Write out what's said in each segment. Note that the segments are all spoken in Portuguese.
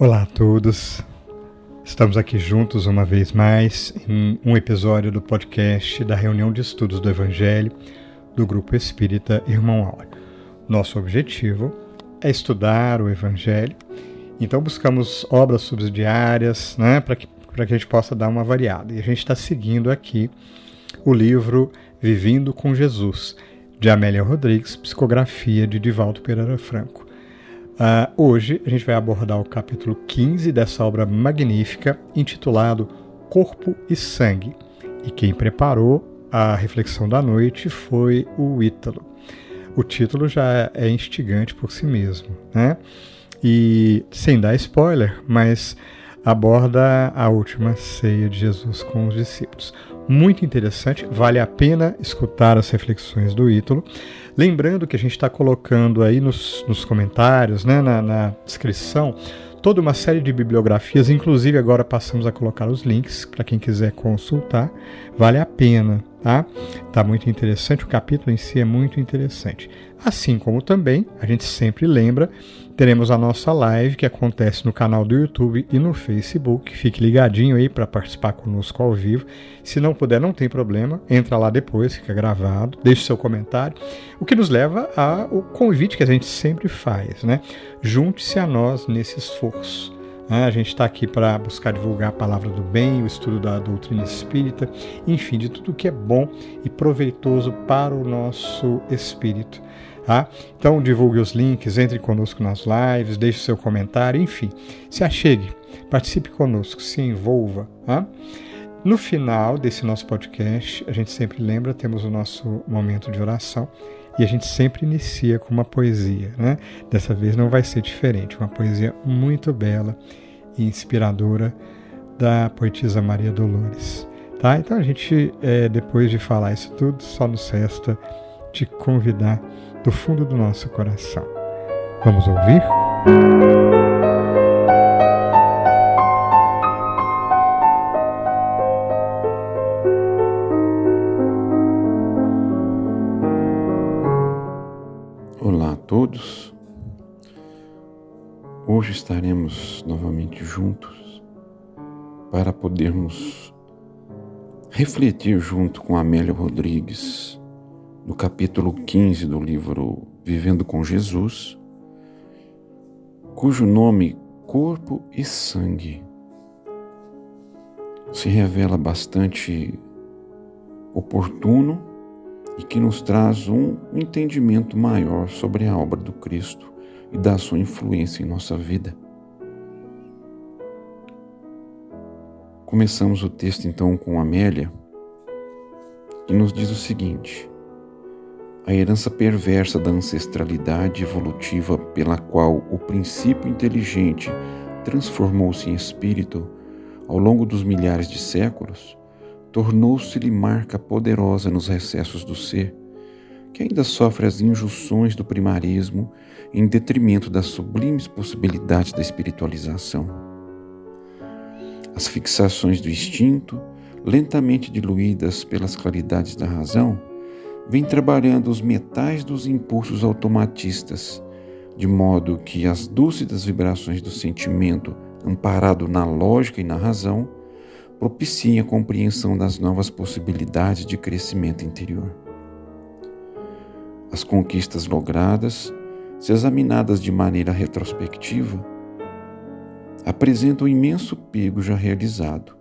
Olá a todos, estamos aqui juntos uma vez mais em um episódio do podcast da reunião de estudos do Evangelho do Grupo Espírita Irmão Áureo. Nosso objetivo é estudar o Evangelho, então buscamos obras subsidiárias, para que a gente possa dar uma variada. E a gente está seguindo aqui o livro Vivendo com Jesus, de Amélia Rodrigues, psicografia de Divaldo Pereira Franco. Hoje a gente vai abordar o capítulo 15 dessa obra magnífica, intitulado Corpo e Sangue. E quem preparou a reflexão da noite foi o Ítalo. O título já é instigante por si mesmo, E sem dar spoiler, mas aborda a última ceia de Jesus com os discípulos. Muito interessante, vale a pena escutar as reflexões do Ítalo. Lembrando que a gente está colocando aí nos comentários, na descrição, toda uma série de bibliografias, inclusive agora passamos a colocar os links para quem quiser consultar, vale a pena, tá? Tá muito interessante, o capítulo em si é muito interessante. Assim como também, a gente sempre lembra, teremos a nossa live que acontece no canal do YouTube e no Facebook. Fique ligadinho aí para participar conosco ao vivo. Se não puder, não tem problema. Entra lá depois, fica gravado. Deixe seu comentário. O que nos leva ao convite que a gente sempre faz, Junte-se a nós nesse esforço. A gente está aqui para buscar divulgar a palavra do bem, o estudo da doutrina espírita, enfim, de tudo que é bom e proveitoso para o nosso espírito. Então divulgue os links, entre conosco nas lives, deixe seu comentário, enfim, se achegue, participe conosco, se envolva. No final desse nosso podcast, a gente sempre lembra, temos o nosso momento de oração e a gente sempre inicia com uma poesia, Dessa vez não vai ser diferente, uma poesia muito bela e inspiradora da poetisa Maria Dolores. Então a gente, depois de falar isso tudo, só nos resta te convidar do fundo do nosso coração. Vamos ouvir? Olá a todos. Hoje estaremos novamente juntos para podermos refletir junto com Amélia Rodrigues no capítulo 15 do livro Vivendo com Jesus, cujo nome Corpo e Sangue se revela bastante oportuno e que nos traz um entendimento maior sobre a obra do Cristo e da sua influência em nossa vida. Começamos o texto então com Amélia, que nos diz o seguinte: a herança perversa da ancestralidade evolutiva pela qual o princípio inteligente transformou-se em espírito ao longo dos milhares de séculos, tornou-se-lhe marca poderosa nos recessos do ser, que ainda sofre as injunções do primarismo em detrimento das sublimes possibilidades da espiritualização. As fixações do instinto, lentamente diluídas pelas claridades da razão, vêm trabalhando os metais dos impulsos automatistas, de modo que as dúlcidas vibrações do sentimento, amparado na lógica e na razão, propiciem a compreensão das novas possibilidades de crescimento interior. As conquistas logradas, se examinadas de maneira retrospectiva, apresentam um imenso pego já realizado.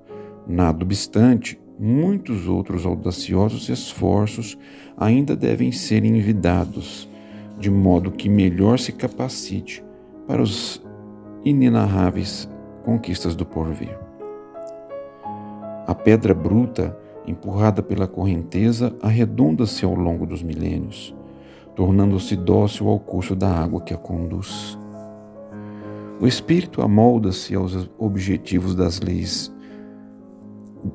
Nada obstante, muitos outros audaciosos esforços ainda devem ser envidados, de modo que melhor se capacite para os inenarráveis conquistas do porvir. A pedra bruta, empurrada pela correnteza, arredonda-se ao longo dos milênios, tornando-se dócil ao curso da água que a conduz. O espírito amolda-se aos objetivos das leis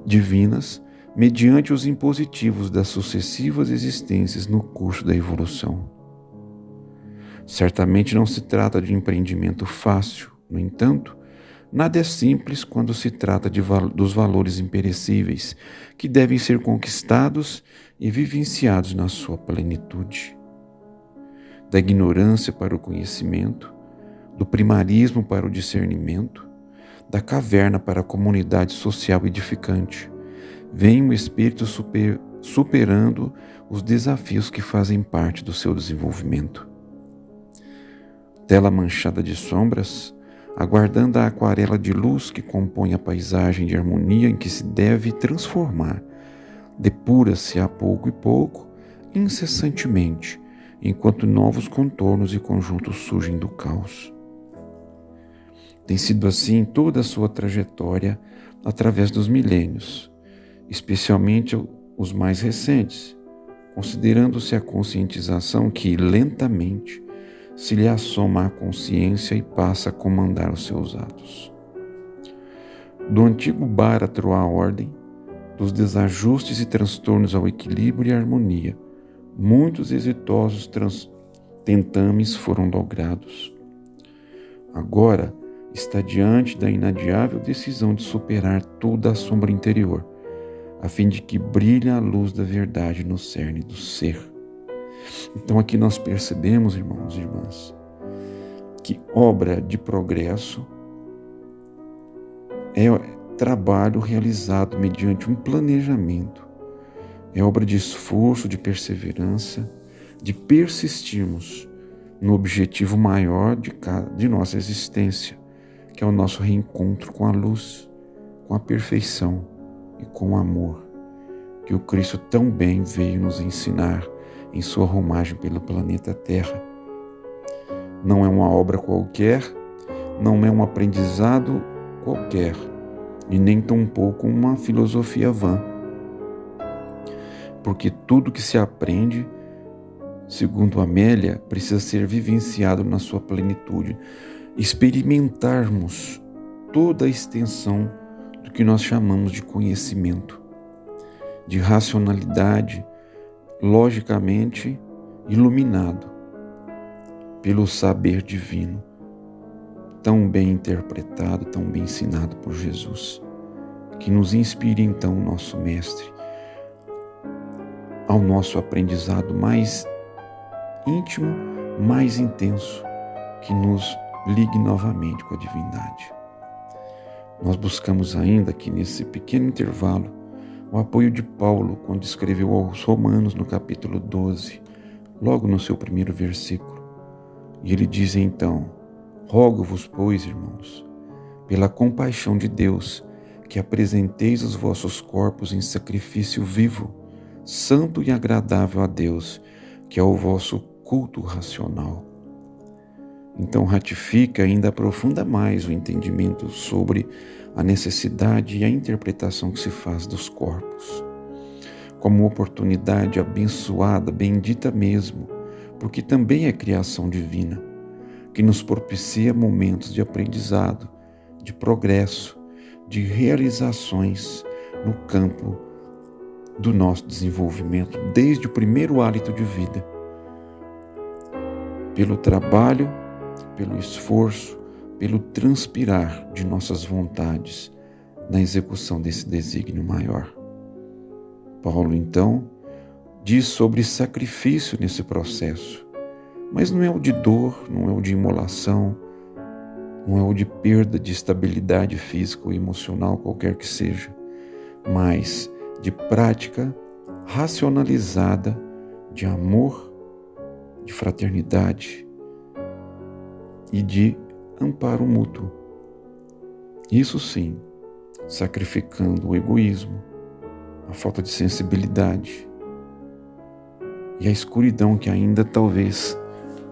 divinas, mediante os impositivos das sucessivas existências no curso da evolução. Certamente não se trata de um empreendimento fácil, no entanto, nada é simples quando se trata dos valores imperecíveis que devem ser conquistados e vivenciados na sua plenitude. Da ignorância para o conhecimento, do primarismo para o discernimento, da caverna para a comunidade social edificante. Vem o espírito superando os desafios que fazem parte do seu desenvolvimento. Tela manchada de sombras, aguardando a aquarela de luz que compõe a paisagem de harmonia em que se deve transformar, depura-se a pouco e pouco, incessantemente, enquanto novos contornos e conjuntos surgem do caos. Tem sido assim toda a sua trajetória através dos milênios, especialmente os mais recentes, considerando-se a conscientização que, lentamente, se lhe assoma à consciência e passa a comandar os seus atos. Do antigo báratro à ordem, dos desajustes e transtornos ao equilíbrio e harmonia, muitos exitosos tentames foram logrados. Agora está diante da inadiável decisão de superar toda a sombra interior, a fim de que brilhe a luz da verdade no cerne do ser. Então aqui nós percebemos, irmãos e irmãs, que obra de progresso é trabalho realizado mediante um planejamento, é obra de esforço, de perseverança, de persistirmos no objetivo maior de nossa existência, que é o nosso reencontro com a luz, com a perfeição e com o amor, que o Cristo tão bem veio nos ensinar em sua romagem pelo planeta Terra. Não é uma obra qualquer, não é um aprendizado qualquer, e nem tampouco uma filosofia vã. Porque tudo que se aprende, segundo Amélia, precisa ser vivenciado na sua plenitude. Experimentarmos toda a extensão do que nós chamamos de conhecimento, de racionalidade, logicamente iluminado pelo saber divino, tão bem interpretado, tão bem ensinado por Jesus, que nos inspire então, nosso Mestre, ao nosso aprendizado mais íntimo, mais intenso, que nos ligue novamente com a divindade. Nós buscamos ainda aqui nesse pequeno intervalo o apoio de Paulo quando escreveu aos Romanos no capítulo 12, logo no seu primeiro versículo. E ele diz então: rogo-vos, pois, irmãos, pela compaixão de Deus, que apresenteis os vossos corpos em sacrifício vivo, santo e agradável a Deus, que é o vosso culto racional. Então ratifica e ainda aprofunda mais o entendimento sobre a necessidade e a interpretação que se faz dos corpos, como oportunidade abençoada, bendita mesmo, porque também é criação divina, que nos propicia momentos de aprendizado, de progresso, de realizações no campo do nosso desenvolvimento, desde o primeiro hálito de vida, pelo trabalho, pelo esforço, pelo transpirar de nossas vontades na execução desse desígnio maior. Paulo, então, diz sobre sacrifício nesse processo, mas não é o de dor, não é o de imolação, não é o de perda de estabilidade física ou emocional, qualquer que seja, mas de prática racionalizada de amor, de fraternidade e de amparo mútuo. Isso sim, sacrificando o egoísmo, a falta de sensibilidade e a escuridão que ainda talvez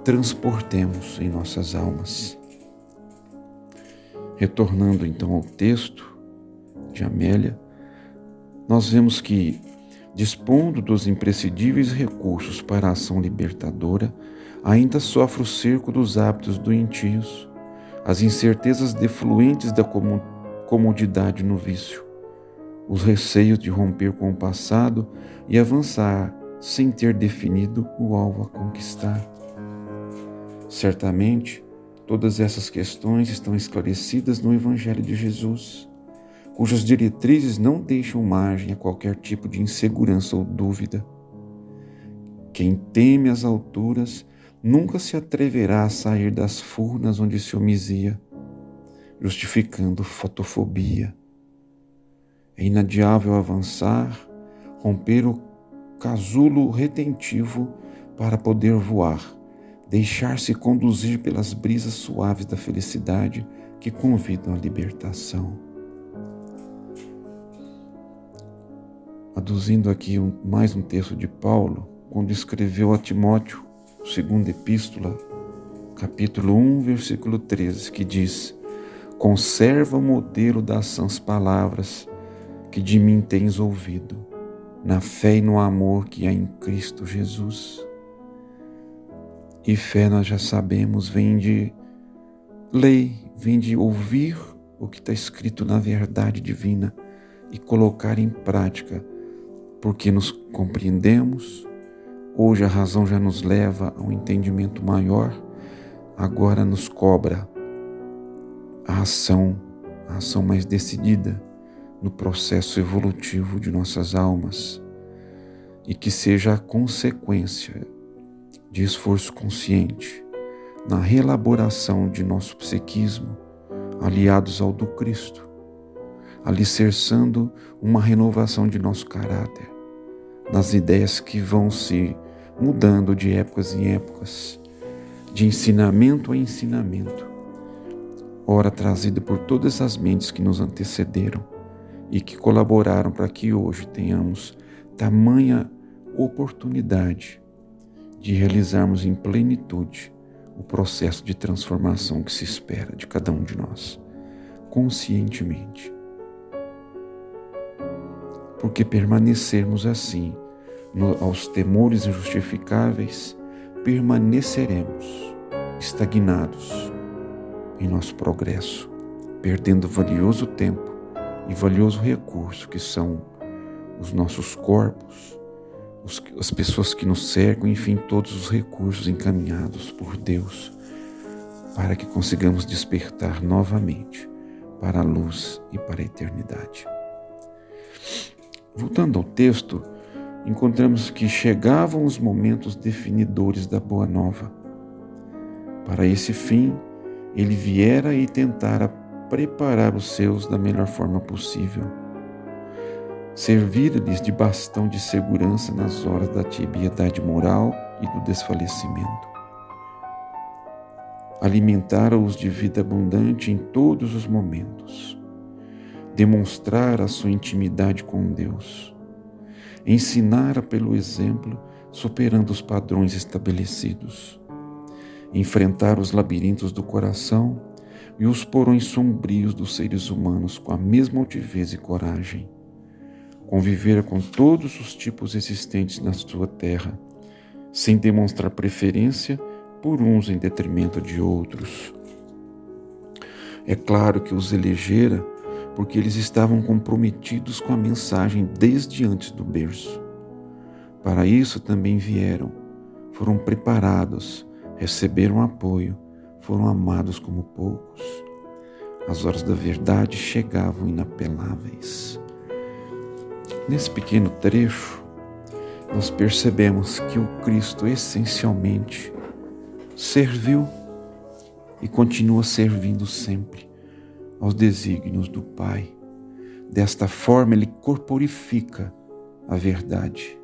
transportemos em nossas almas. Retornando então ao texto de Amélia, nós vemos que, dispondo dos imprescindíveis recursos para a ação libertadora, ainda sofre o cerco dos hábitos doentios, as incertezas defluentes da comodidade no vício, os receios de romper com o passado e avançar sem ter definido o alvo a conquistar. Certamente, todas essas questões estão esclarecidas no Evangelho de Jesus, cujas diretrizes não deixam margem a qualquer tipo de insegurança ou dúvida. Quem teme as alturas nunca se atreverá a sair das furnas onde se homizia, justificando fotofobia. É inadiável avançar, romper o casulo retentivo para poder voar, deixar-se conduzir pelas brisas suaves da felicidade que convidam à libertação. Aduzindo aqui mais um texto de Paulo, quando escreveu a Timóteo, segunda epístola, capítulo 1, versículo 13, que diz: conserva o modelo das sãs palavras que de mim tens ouvido, na fé e no amor que há em Cristo Jesus. E fé, nós já sabemos, vem de lei, vem de ouvir o que está escrito na verdade divina e colocar em prática, porque nos compreendemos. Hoje a razão já nos leva a um entendimento maior, agora nos cobra a ação mais decidida no processo evolutivo de nossas almas, e que seja a consequência de esforço consciente na reelaboração de nosso psiquismo, aliados ao do Cristo, alicerçando uma renovação de nosso caráter, nas ideias que vão se mudando de épocas em épocas, de ensinamento a ensinamento, ora trazido por todas as mentes que nos antecederam e que colaboraram para que hoje tenhamos tamanha oportunidade de realizarmos em plenitude o processo de transformação que se espera de cada um de nós, conscientemente. Porque permanecermos assim, aos temores injustificáveis, permaneceremos estagnados em nosso progresso, perdendo valioso tempo e valioso recurso que são os nossos corpos, as pessoas que nos cercam, enfim, todos os recursos encaminhados por Deus para que consigamos despertar novamente para a luz e para a eternidade. Voltando ao texto, encontramos que chegavam os momentos definidores da Boa Nova. Para esse fim, ele viera e tentara preparar os seus da melhor forma possível. Servir-lhes de bastão de segurança nas horas da tibiedade moral e do desfalecimento. Alimentara-os de vida abundante em todos os momentos. Demonstrar a sua intimidade com Deus. Ensinara pelo exemplo, superando os padrões estabelecidos. Enfrentar os labirintos do coração e os porões sombrios dos seres humanos com a mesma altivez e coragem. Conviver com todos os tipos existentes na sua terra, sem demonstrar preferência por uns em detrimento de outros. É claro que os elegera porque eles estavam comprometidos com a mensagem desde antes do berço. Para isso também vieram, foram preparados, receberam apoio, foram amados como poucos. As horas da verdade chegavam inapeláveis. Nesse pequeno trecho, nós percebemos que o Cristo essencialmente serviu e continua servindo sempre aos desígnios do Pai. Desta forma, ele corporifica a verdade.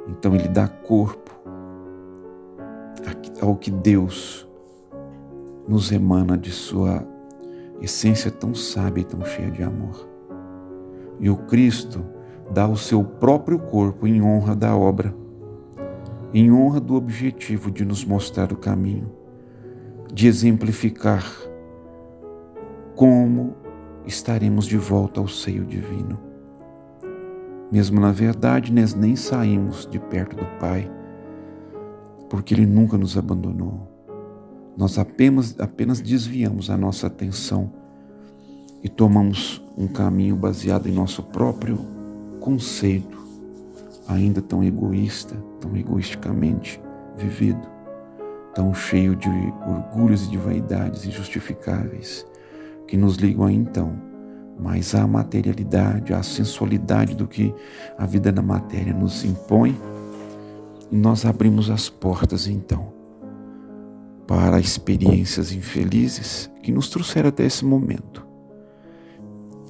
Então, ele dá corpo ao que Deus nos emana de sua essência tão sábia e tão cheia de amor. E o Cristo dá o seu próprio corpo em honra da obra, em honra do objetivo de nos mostrar o caminho, de exemplificar como estaremos de volta ao seio divino. Mesmo na verdade, nós nem saímos de perto do Pai, porque Ele nunca nos abandonou. Nós apenas desviamos a nossa atenção e tomamos um caminho baseado em nosso próprio conceito, ainda tão egoísta, tão egoisticamente vivido, tão cheio de orgulhos e de vaidades injustificáveis, que nos ligam aí então mais à materialidade, à sensualidade do que a vida na matéria nos impõe, e nós abrimos as portas então para experiências infelizes que nos trouxeram até esse momento.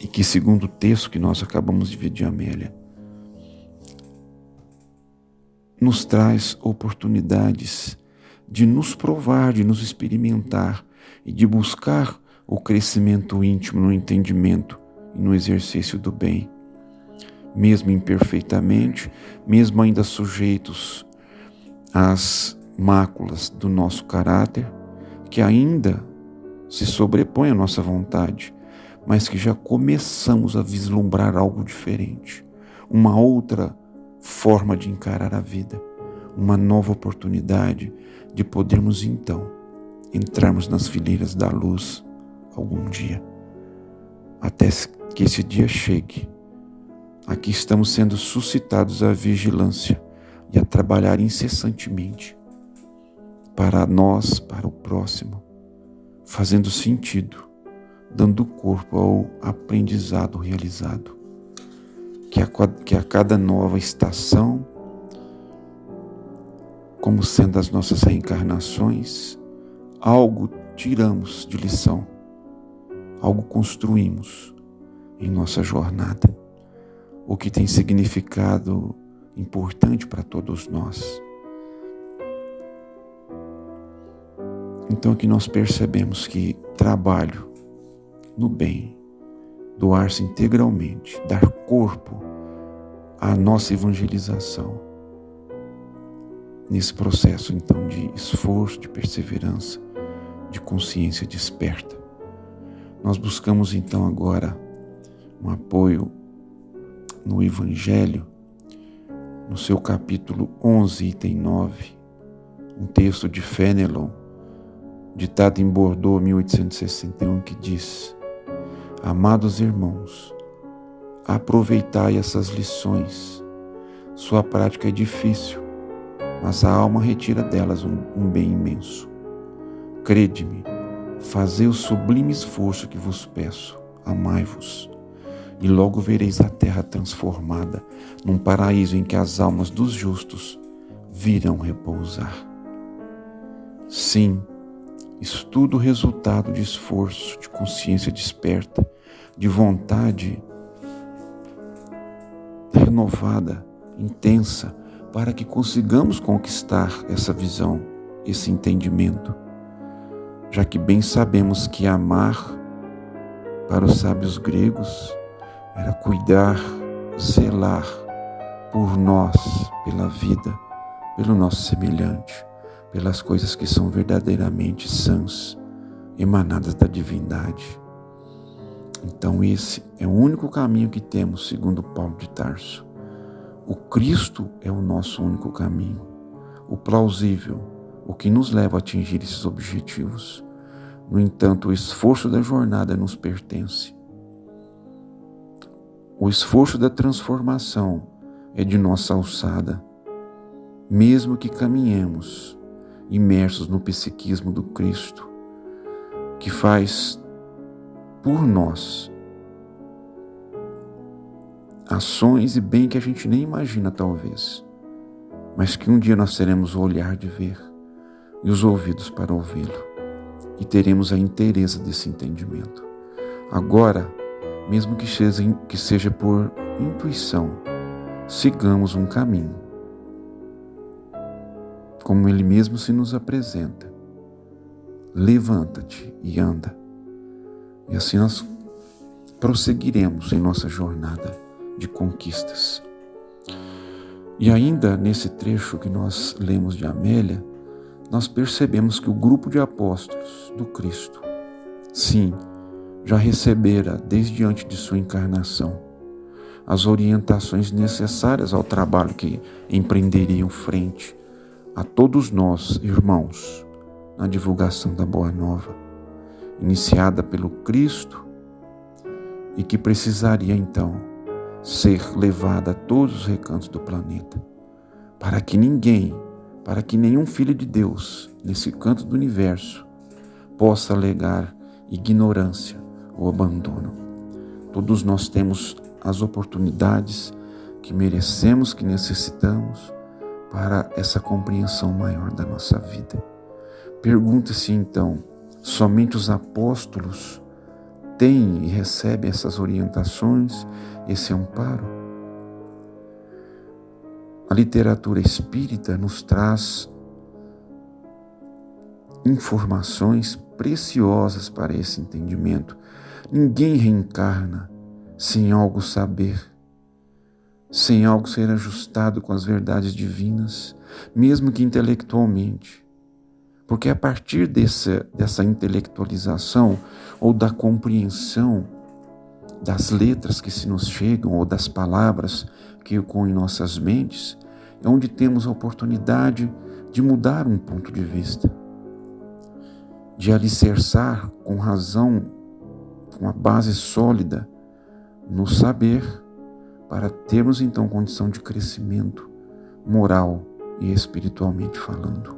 E que, segundo o texto que nós acabamos de ver de Amélia, nos traz oportunidades de nos provar, de nos experimentar e de buscar o crescimento íntimo no entendimento e no exercício do bem. Mesmo imperfeitamente, mesmo ainda sujeitos às máculas do nosso caráter, que ainda se sobrepõe à nossa vontade, mas que já começamos a vislumbrar algo diferente, uma outra forma de encarar a vida, uma nova oportunidade de podermos então entrarmos nas fileiras da luz algum dia, até que esse dia chegue. Aqui estamos sendo suscitados à vigilância e a trabalhar incessantemente para nós, para o próximo, fazendo sentido, dando corpo ao aprendizado realizado. Que a cada nova estação, como sendo as nossas reencarnações, algo tiramos de lição, algo construímos em nossa jornada, o que tem significado importante para todos nós. Então aqui nós percebemos que trabalho no bem, doar-se integralmente, dar corpo à nossa evangelização, nesse processo então de esforço, de perseverança, de consciência desperta. Nós buscamos então agora um apoio no Evangelho, no seu capítulo 11, item 9, um texto de Fénelon, ditado em Bordeaux, 1861, que diz: Amados irmãos, aproveitai essas lições. Sua prática é difícil, mas a alma retira delas um bem imenso. Crede-me, fazei o sublime esforço que vos peço, amai-vos, e logo vereis a terra transformada num paraíso em que as almas dos justos virão repousar. Sim, isso tudo resultado de esforço, de consciência desperta, de vontade renovada, intensa, para que consigamos conquistar essa visão, esse entendimento, já que bem sabemos que amar, para os sábios gregos, era cuidar, zelar por nós, pela vida, pelo nosso semelhante, pelas coisas que são verdadeiramente sãs, emanadas da divindade. Então esse é o único caminho que temos, segundo Paulo de Tarso. O Cristo é o nosso único caminho, o plausível, o que nos leva a atingir esses objetivos. No entanto, o esforço da jornada nos pertence. O esforço da transformação é de nossa alçada, mesmo que caminhemos imersos no psiquismo do Cristo, que faz por nós ações e bem que a gente nem imagina talvez, mas que um dia nós teremos o olhar de ver e os ouvidos para ouvi-lo, e teremos a inteireza desse entendimento. Agora, mesmo que seja por intuição, sigamos um caminho, como ele mesmo se nos apresenta. Levanta-te e anda. E assim nós prosseguiremos em nossa jornada de conquistas. E ainda nesse trecho que nós lemos de Amélia, nós percebemos que o grupo de apóstolos do Cristo, sim, já recebera, desde antes de sua encarnação, as orientações necessárias ao trabalho que empreenderiam frente a todos nós, irmãos, na divulgação da Boa Nova, iniciada pelo Cristo e que precisaria então ser levada a todos os recantos do planeta, para que nenhum filho de Deus, nesse canto do universo, possa alegar ignorância ou abandono. Todos nós temos as oportunidades que merecemos, que necessitamos para essa compreensão maior da nossa vida. Pergunta-se então, somente os apóstolos têm e recebem essas orientações, esse amparo? A literatura espírita nos traz informações preciosas para esse entendimento. Ninguém reencarna sem algo saber, sem algo ser ajustado com as verdades divinas, mesmo que intelectualmente. Porque a partir dessa intelectualização ou da compreensão das letras que se nos chegam ou das palavras que ecoam em nossas mentes, é onde temos a oportunidade de mudar um ponto de vista, de alicerçar com razão, com a base sólida no saber, para termos então condição de crescimento moral e espiritualmente falando.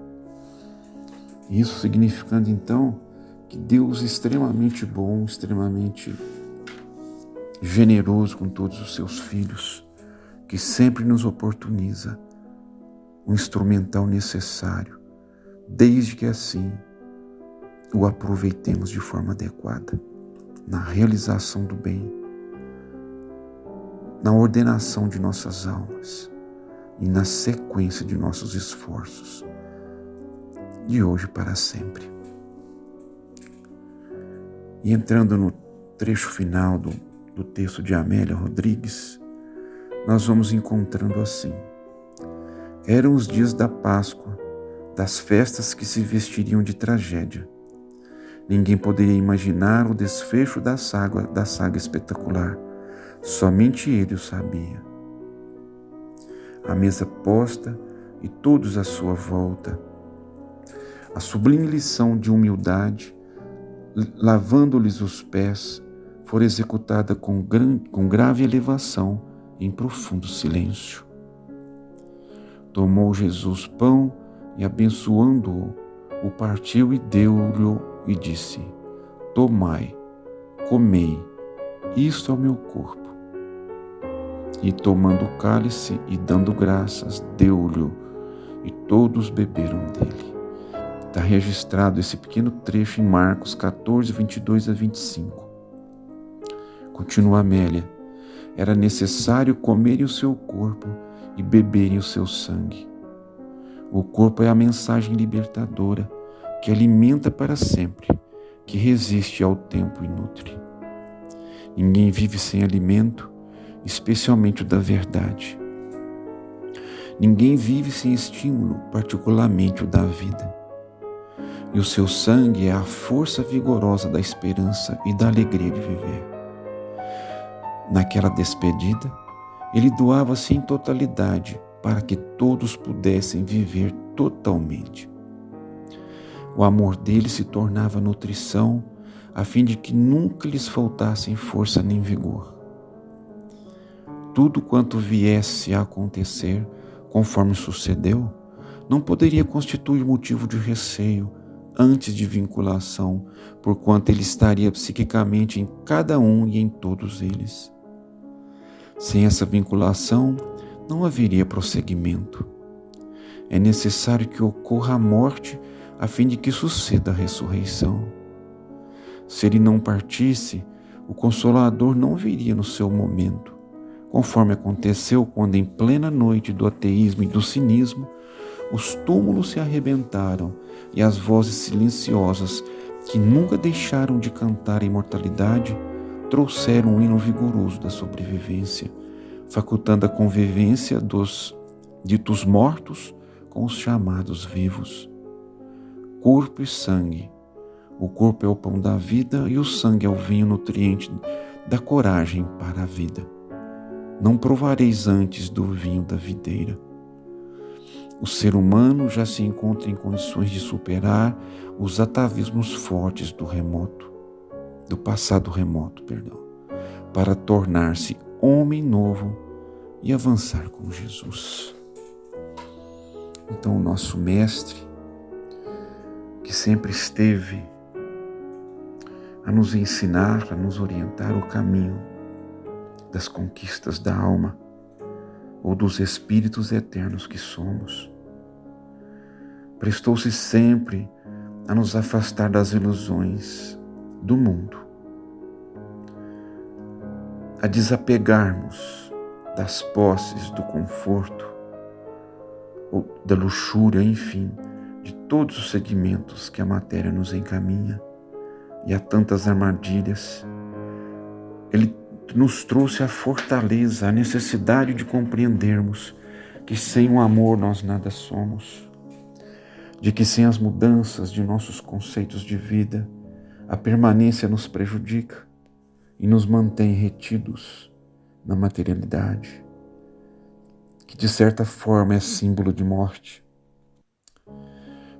Isso significando então que Deus é extremamente bom, extremamente generoso com todos os seus filhos, que sempre nos oportuniza o instrumental necessário, desde que assim o aproveitemos de forma adequada, na realização do bem, na ordenação de nossas almas e na sequência de nossos esforços, de hoje para sempre. E entrando no trecho final do texto de Amélia Rodrigues, nós vamos encontrando assim: eram os dias da Páscoa, das festas que se vestiriam de tragédia. Ninguém poderia imaginar o desfecho da saga espetacular. Somente ele o sabia. A mesa posta e todos à sua volta. A sublime lição de humildade, lavando-lhes os pés, fora executada com grave elevação em profundo silêncio. Tomou Jesus pão e, abençoando-o, o partiu e deu-lhe e disse: tomai, comei, isto é o meu corpo. E tomando o cálice e dando graças, deu-lhe, e todos beberam dele. Está registrado esse pequeno trecho em Marcos 14, 22 a 25. Continua Amélia: era necessário comerem o seu corpo e beberem o seu sangue. O corpo é a mensagem libertadora, que alimenta para sempre, que resiste ao tempo e nutre. Ninguém vive sem alimento, especialmente o da verdade. Ninguém vive sem estímulo, particularmente o da vida. E o seu sangue é a força vigorosa da esperança e da alegria de viver. Naquela despedida, ele doava-se em totalidade para que todos pudessem viver totalmente. O amor dele se tornava nutrição, a fim de que nunca lhes faltassem força nem vigor. Tudo quanto viesse a acontecer, conforme sucedeu, não poderia constituir motivo de receio antes de vinculação, porquanto ele estaria psiquicamente em cada um e em todos eles. Sem essa vinculação, não haveria prosseguimento. É necessário que ocorra a morte a fim de que suceda a ressurreição. Se ele não partisse, o Consolador não viria no seu momento, conforme aconteceu quando, em plena noite do ateísmo e do cinismo, os túmulos se arrebentaram e as vozes silenciosas, que nunca deixaram de cantar a imortalidade, trouxeram um hino vigoroso da sobrevivência, facultando a convivência dos ditos mortos com os chamados vivos. Corpo e sangue. O corpo é o pão da vida e o sangue é o vinho nutriente da coragem para a vida. Não provareis antes do vinho da videira. O ser humano já se encontra em condições de superar os atavismos fortes do passado remoto, para tornar-se homem novo e avançar com Jesus. Então, o nosso mestre, que sempre esteve a nos ensinar, a nos orientar o caminho das conquistas da alma ou dos espíritos eternos que somos, prestou-se sempre a nos afastar das ilusões do mundo, a desapegarmos das posses, do conforto, ou da luxúria, enfim, de todos os segmentos que a matéria nos encaminha e a tantas armadilhas. Ele nos trouxe a fortaleza, a necessidade de compreendermos que sem o amor nós nada somos, de que sem as mudanças de nossos conceitos de vida, a permanência nos prejudica e nos mantém retidos na materialidade, que de certa forma é símbolo de morte.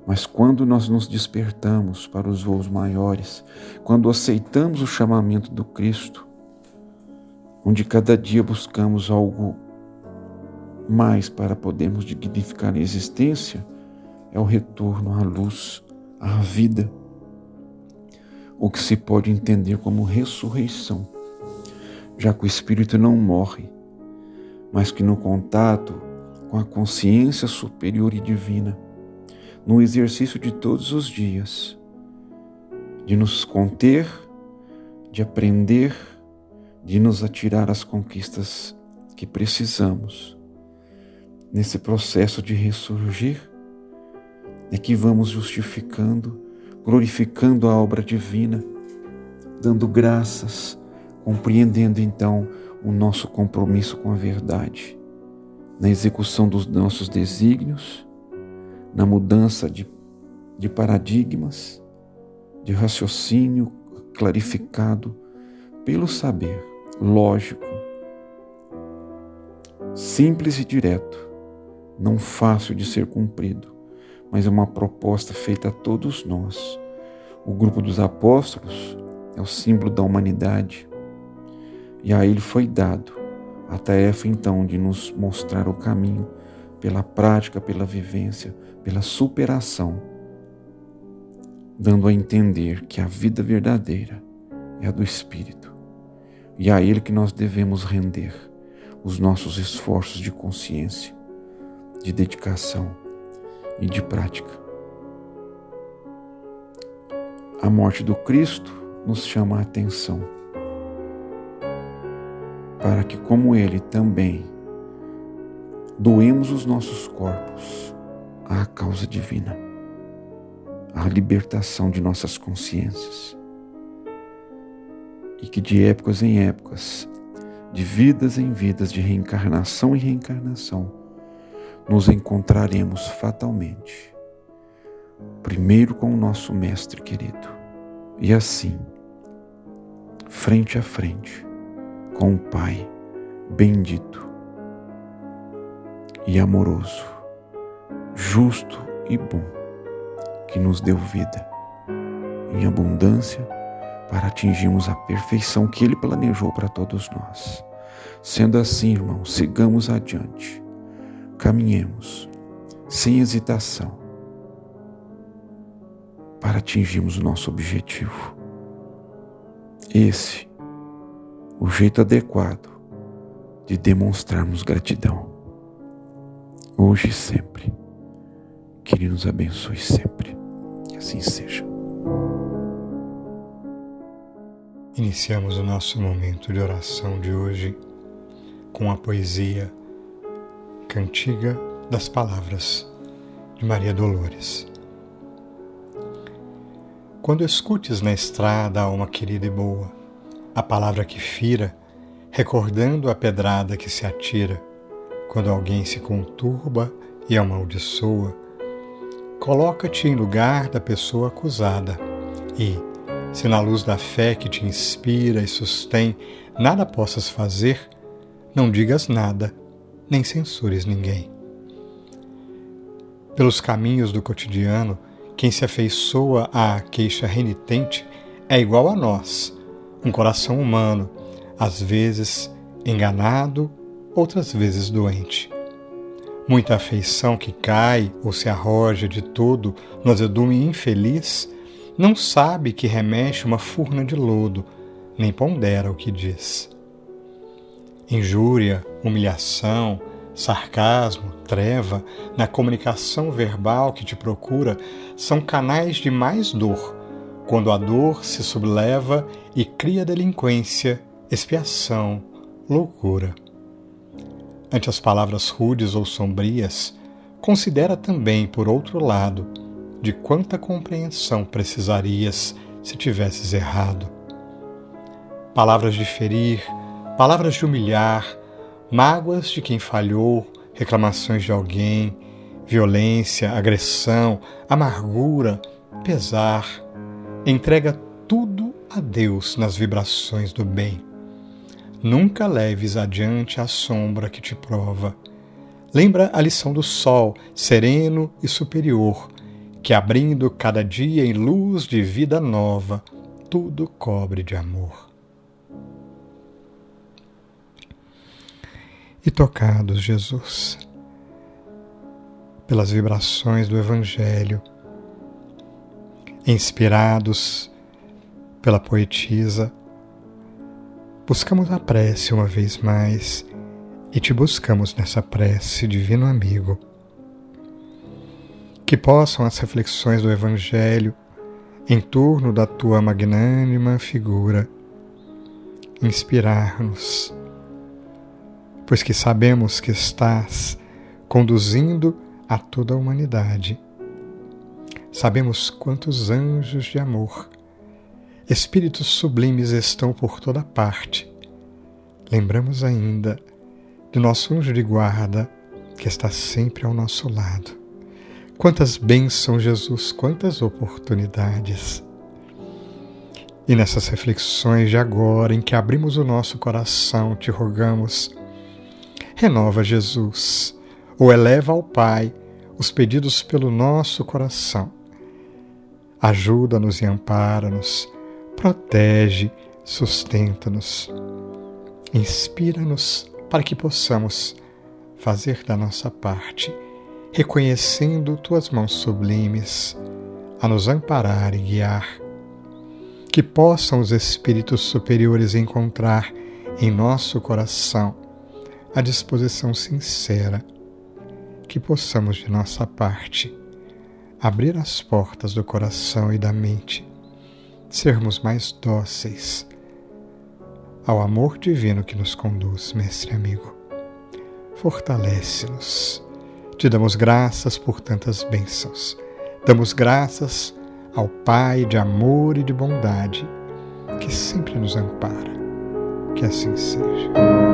Mas quando nós nos despertamos para os voos maiores, quando aceitamos o chamamento do Cristo, onde cada dia buscamos algo mais para podermos dignificar a existência, é o retorno à luz, à vida, o que se pode entender como ressurreição, já que o espírito não morre, mas que no contato com a consciência superior e divina, no exercício de todos os dias, de nos conter, de aprender, de nos atirar às conquistas que precisamos, nesse processo de ressurgir, é que vamos justificando, glorificando a obra divina, dando graças, compreendendo então o nosso compromisso com a verdade, na execução dos nossos desígnios, na mudança de paradigmas, de raciocínio clarificado pelo saber lógico, simples e direto, não fácil de ser cumprido, mas é uma proposta feita a todos nós. O grupo dos apóstolos é o símbolo da humanidade, e a ele foi dado a tarefa então de nos mostrar o caminho pela prática, pela vivência, pela superação, dando a entender que a vida verdadeira é a do Espírito, e a ele que nós devemos render os nossos esforços de consciência, de dedicação e de prática. A morte do Cristo nos chama a atenção para que, como Ele também, doemos os nossos corpos à causa divina, à libertação de nossas consciências, e que de épocas em épocas, de vidas em vidas, de reencarnação em reencarnação, nos encontraremos fatalmente, primeiro com o nosso Mestre querido, e assim, frente a frente, com o Pai bendito e amoroso, justo e bom, que nos deu vida em abundância para atingirmos a perfeição que Ele planejou para todos nós. Sendo assim, irmãos, sigamos adiante, caminhemos sem hesitação para atingirmos o nosso objetivo. Esse, o jeito adequado de demonstrarmos gratidão, hoje e sempre. Que Ele nos abençoe sempre. Que assim seja. Iniciamos o nosso momento de oração de hoje com a poesia Cantiga das Palavras, de Maria Dolores. Quando escutes na estrada, alma querida e boa, a palavra que fira, recordando a pedrada que se atira, quando alguém se conturba e amaldiçoa, coloca-te em lugar da pessoa acusada e, se na luz da fé que te inspira e sustém nada possas fazer, não digas nada, nem censures ninguém. Pelos caminhos do cotidiano, quem se afeiçoa à queixa renitente é igual a nós, um coração humano, às vezes enganado, outras vezes doente. Muita afeição que cai ou se arroja de todo no azedume infeliz, não sabe que remexe uma furna de lodo, nem pondera o que diz. Injúria, humilhação, Sarcasmo, treva, na comunicação verbal que te procura, são canais de mais dor, quando a dor se subleva e cria delinquência, expiação, loucura. Ante as palavras rudes ou sombrias, considera também, por outro lado, de quanta compreensão precisarias se tivesses errado. Palavras de ferir, palavras de humilhar, mágoas de quem falhou, reclamações de alguém, violência, agressão, amargura, pesar. Entrega tudo a Deus nas vibrações do bem. Nunca leves adiante a sombra que te prova. Lembra a lição do sol, sereno e superior, que abrindo cada dia em luz de vida nova, tudo cobre de amor. E tocados, Jesus, pelas vibrações do Evangelho, inspirados pela poetisa, buscamos a prece uma vez mais e te buscamos nessa prece, divino amigo. Que possam as reflexões do Evangelho em torno da tua magnânima figura inspirar-nos, pois que sabemos que estás conduzindo a toda a humanidade. Sabemos quantos anjos de amor, espíritos sublimes estão por toda parte. Lembramos ainda do nosso anjo de guarda, que está sempre ao nosso lado. Quantas bênçãos, Jesus, quantas oportunidades. E nessas reflexões de agora, em que abrimos o nosso coração, te rogamos, renova, Jesus, ou eleva ao Pai os pedidos pelo nosso coração. Ajuda-nos e ampara-nos, protege, sustenta-nos, inspira-nos para que possamos fazer da nossa parte, reconhecendo tuas mãos sublimes a nos amparar e guiar. Que possam os espíritos superiores encontrar em nosso coração a disposição sincera, que possamos de nossa parte abrir as portas do coração e da mente, sermos mais dóceis ao amor divino que nos conduz, mestre amigo. Fortalece-nos. Te damos graças por tantas bênçãos. Damos graças ao Pai de amor e de bondade, que sempre nos ampara. Que assim seja.